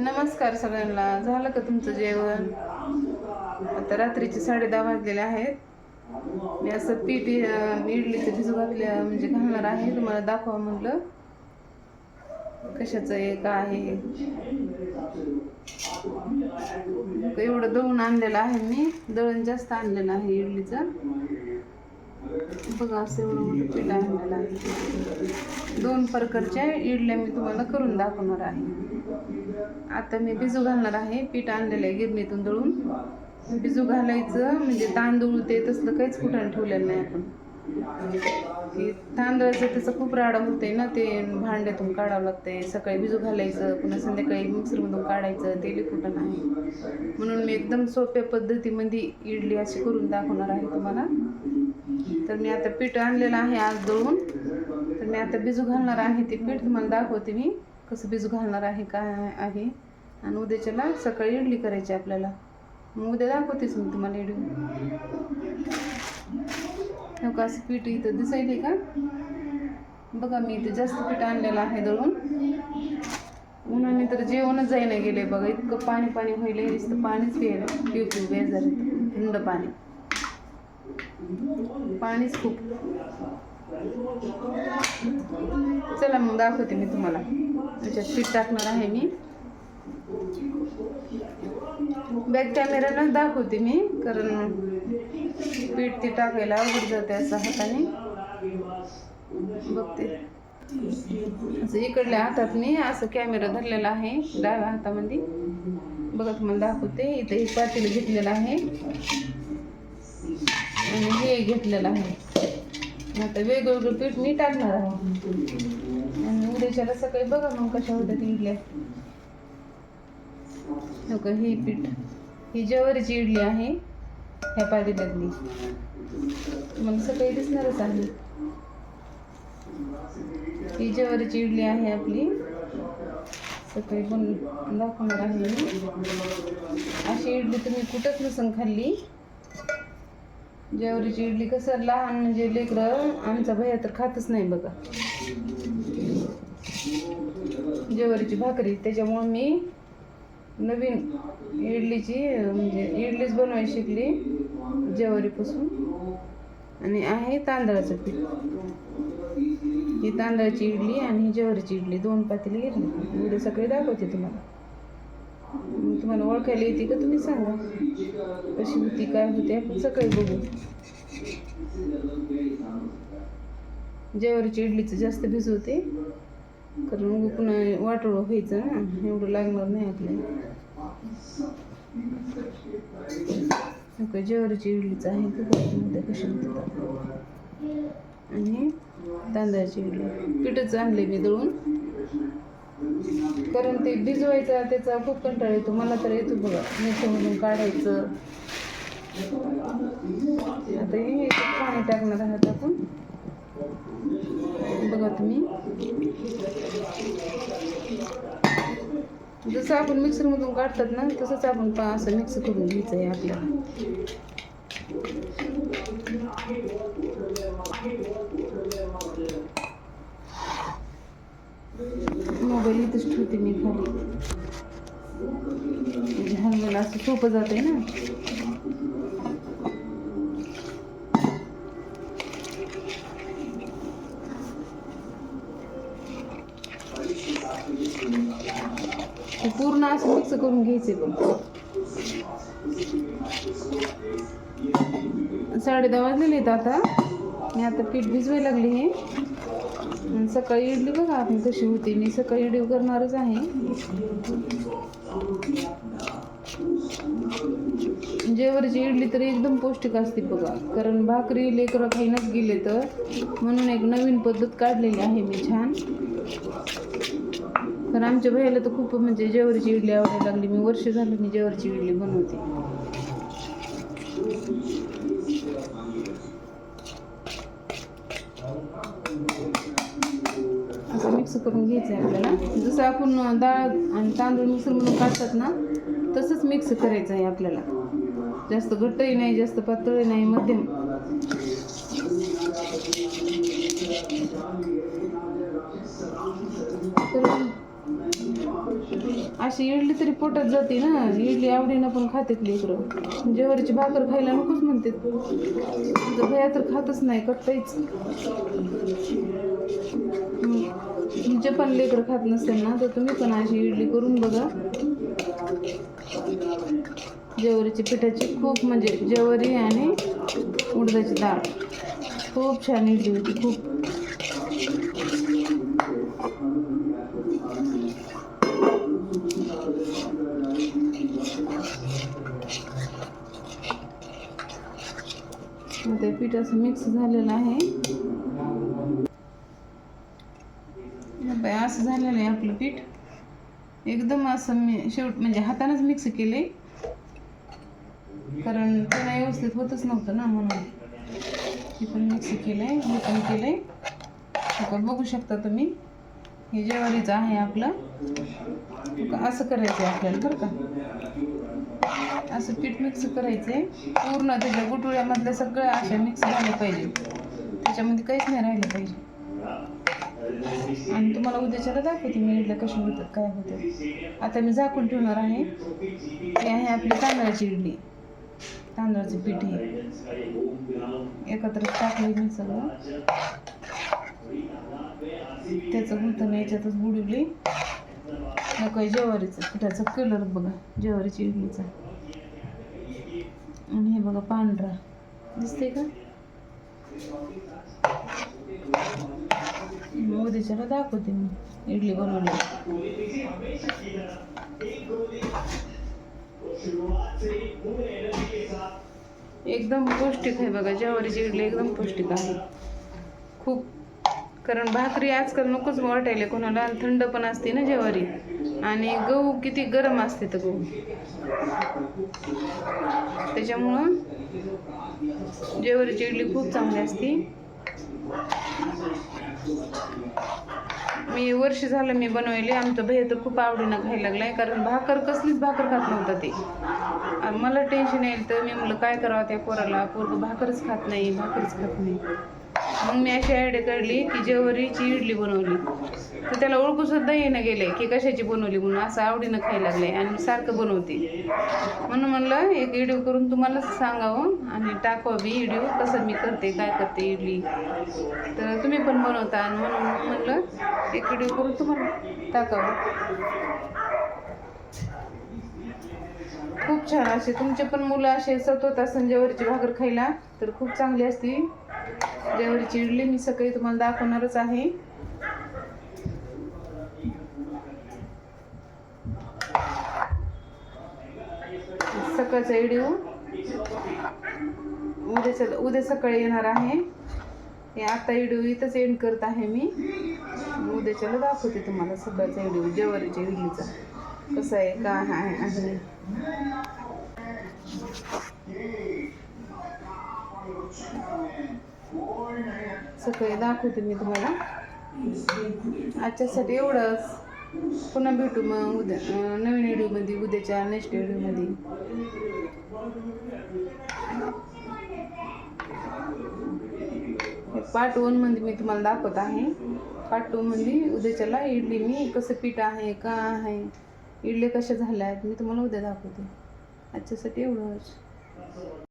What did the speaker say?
नमस्कार सगळ्यांना. झालं का तुमचं जेवण? आता रात्रीचे 10:30 वाजलेले आहेत. मी असं पीठ इडलीचं भिजू घातलं म्हणजे घालणार आहे, तुम्हाला दाखवा म्हटलं कशाचं आहे काय आहे. एवढं दळून आणलेलं आहे, मी दळण जास्त आणलेलं आहे इडलीचं. बघा असं एवढं मोठं पीठ आणलेलं आहे. 2 प्रकारच्या इडल्या मी तुम्हाला करून दाखवणार आहे. आता मी भिजू घालणार आहे. पीठ आणलेलं आहे गिरणीतून दळून. भिजू घालायचं म्हणजे तांदूळ ते तसलं काहीच कुठं ठेवलेलं नाही आपण. की तांदळाचं त्याचं खूप राडा होते ना, ते भांड्यातून काढावं लागतंय. सकाळी भिजू घालायचं, पुन्हा संध्याकाळी मिक्सरमधून काढायचं, ते कुठं नाही. म्हणून मी एकदम सोप्या पद्धतीमध्ये इडली अशी करून दाखवणार आहे तुम्हाला. तर मी आता पीठ आणलेलं आहे आज दळून. तर मी आता भिजू घालणार आहे ते पीठ. तुम्हाला दाखवते मी कसं भिजू घालणार आहे काय आहे. आणि उद्याच्याला सकाळी इडली करायची आपल्याला. मग उद्या दाखवतेच मी तुम्हाला इडली. का असं पीठ इथं दिसायले का बघा. मी इथं जास्त पीठ आणलेलं आहे दळून. उन्हाने तर जेवणच जाईना गेले बघा. इतकं पाणी पाणी व्हायला, नुसतं पाणीच पिऊ बेजार, थंड पाणीच खूप. चला मग दाखवते मी तुम्हाला. त्याच्यात पीठ टाकणार आहे मी. बॅक कॅमेरानं दाखवते मी, कारण पीठ ते टाकायला अवघड जाते असं हाताने. बघते असं इकडल्या हातात मी असं कॅमेरा धरलेला आहे डाव्या हातामध्ये. बघा तुम्हाला दाखवते. इथे हे पातेलं घेतलेलं आहे आणि हे घेतलेलं आहे. आता वेगवेगळं पीठ मी टाकणार आहे. आणि उद्याच्याला सकाळी बघा मग कशा होत्या इडल्या. हो का, ही पीठ ही ज्वारीची इडली आहे ह्या पातेल्यातली. मला सकाळी दिसणारच आहे. ही ज्वारीची इडली आहे आपली. सकाळी पण दाखवणार आहे मी. अशी इडली तुम्ही कुठंच नसून खाल्ली. ज्वारीची इडली कसं लहान म्हणजे लेकरं, आमचा भैया तर खातच नाही बघा ज्वारीची भाकरी. त्याच्यामुळं मी नवीन इडलीची म्हणजे इडलीच बनवायला शिकली ज्वारीपासून. आणि आहे तांदळाचं पीठ. ही तांदळाची इडली आणि ही ज्वारीची इडली 2 पातेली घेतली. उद्या सकाळी दाखवते तुम्हाला. तुम्हाला ओळखायला येते का तुम्ही सांगा कशी होती काय होती. आपण सकाळी बघू. ज्वारीची इडलीचं जास्त भिजवते, कारण पुन्हा वाटोळं व्हायचं ना, एवढं लागणार नाही आपल्याला. ज्वारीची इडलीचं आहे ते कशी होतात. आणि तांदळाची इडली पीठच आणले मी दळून, कारण ते भिजवायचा त्याचा खूप कंटाळा येतो. मला तर येतो बघा मिक्सरमधून काढायचं. आता हे पाणी टाकणार आहात आपण. बघा तुम्ही जसं आपण मिक्सरमधून काढतात ना, तसंच आपण असं मिक्स करून घ्यायचं आहे आपल्याला. मोबाईल इथंच ठेवते मी खाली, म्हणजे हलवायला असं सोपं जाते ना. पूर्ण असं मिक्स करून घ्यायचे. पण 10:30 वाजलेले आहेत आता. मी आता पीठ भिजवायला लागली हे. सकाळी इडली बघा आपण कशी होती. मी सकाळी इडली करणारच आहे. ज्वारीची इडली तर एकदम पौष्टिक असते बघा, कारण भाकरी लेकरं खाईनच गेले तर. म्हणून एक नवीन पद्धत काढलेली आहे मी छान. कारण आमच्या भैयाला तर खूप म्हणजे ज्वारीची इडली आवडायला लागली. मी वर्ष झालं मी ज्वारीची इडली बनवते. असं मिक्स करून घ्यायचं आहे आपल्याला. जसं आपण डाळ आणि तांदूळ मिक्सरमधून काढतात ना, तसंच मिक्स करायचं आहे आपल्याला. जास्त घट्टही नाही, जास्त पातळही नाही, मध्यम. अशी इडली तरी पोटात जाते ना, इडली आवडीनं पण खातात लेकरं. ज्वारीची भाकर खायला नकोच म्हणते. तुझं भैया तर खातच नाही कट्टाईच. तुमचे पण लेकरं खात नसेल ना, तर तुम्ही पण अशी इडली करून बघा. ज्वारीची पिठाची खूप म्हणजे ज्वारी आणि उडदाची डाळ खूप छान इडली होती. खूप ते पीठ असं मिक्स झालेलं आहे. असं झालेलं आहे आपलं पीठ. एकदम असं शेवट म्हणजे हातानंच मिक्स केले, कारण ते नाही व्यवस्थित होतच नव्हतं ना, म्हणून हे पण मिक्स केलंय, हे पण केलंय. आता बघू शकता तुम्ही, हे ज्वारीचं आहे आपलं. असं करायचं आहे आपल्याला बरं का. असं पीठ मिक्स करायचं आहे पूर्ण. त्याच्या गुटुळ्यामधल्या सगळं अशा मिक्स झालं पाहिजे, त्याच्यामध्ये काहीच नाही राहिलं पाहिजे. आणि तुम्हाला उद्याच्याला दाखवते मी इडल्या कशी होतात, काय होतं. आता मी झाकून ठेवणार आहे. हे आहे आपली तांदळाची इडली. तांदळाचं पीठ हे एकत्र टाकले मी सगळं. त्याचं गुंतण याच्यातच बुडवले. काही ज्वारीचं पिठाचा कलर बघा, ज्वारीची इडलीचा. आणि हे बघा पांढरा दिसते का. उद्याच्याला दाखवते मी इडली बनवली. एकदम पौष्टिक आहे बघा, ज्वारीची इडली एकदम पौष्टिक आहे खूप. कारण भाकरी आजकाल नकोच वाटायला कोणाला, थंड पण असते ना ज्वारी. आणि गहू किती गरम असते तर गहू, त्याच्यामुळं ज्वारीची इडली खूप चांगली असते. मी वर्ष झालं मी बनवली. आमचं भैया तर खूप आवडीनं खायला लागलाय, कारण कसलीच भाकर खात नव्हता ते. आणि मला टेन्शन येईल तर मी म्हणलं काय करावं त्या पोराला, पोरगं भाकरच खात नाही. मग मी अशी आयडिया काढली की ज्वारीची इडली बनवली, तर त्याला ओळखू सुद्धा येणं गेले की कशाची बनवली म्हणून. असं आवडीनं खायला लागले आणि सारखं बनवते. म्हणून म्हणलं एक व्हिडिओ करून तुम्हाला सांगावं आणि टाकावं मी व्हिडिओ, कसं मी करते काय करते इडली, तर तुम्ही पण बनवता. म्हणून म्हणलं एक व्हिडिओ करून तुम्हाला टाकावं. खूप छान. असे तुमचे पण मुलं असे सतत असं ज्वारीची भाकर खायला तर खूप चांगली असते ज्वारीची इडली. मी सकाळी तुम्हाला दाखवणारच आहे. सकाळचा व्हिडिओ उद्या सकाळी येणार आहे. हे आता व्हिडिओ इथंच एंड करत आहे मी. उद्याच्याला दाखवते तुम्हाला सकाळचा व्हिडिओ ज्वारीच्या इडलीचा कसा आहे काय आहे. सकाळी दाखवते मी तुम्हाला. आजच्यासाठी एवढंच. पुन्हा भेटू मग उद्या नवीन व्हिडिओमध्ये, उद्याच्या नेक्स्ट व्हिडिओमध्ये. पार्ट 1 मध्ये मी तुम्हाला दाखवत आहे. पार्ट 2 मध्ये उद्याच्याला इडली मी कसं पीठ आहे का आहे, इडल्या कशा झाल्या आहेत मी तुम्हाला उद्या दाखवते. आजच्यासाठी एवढंच.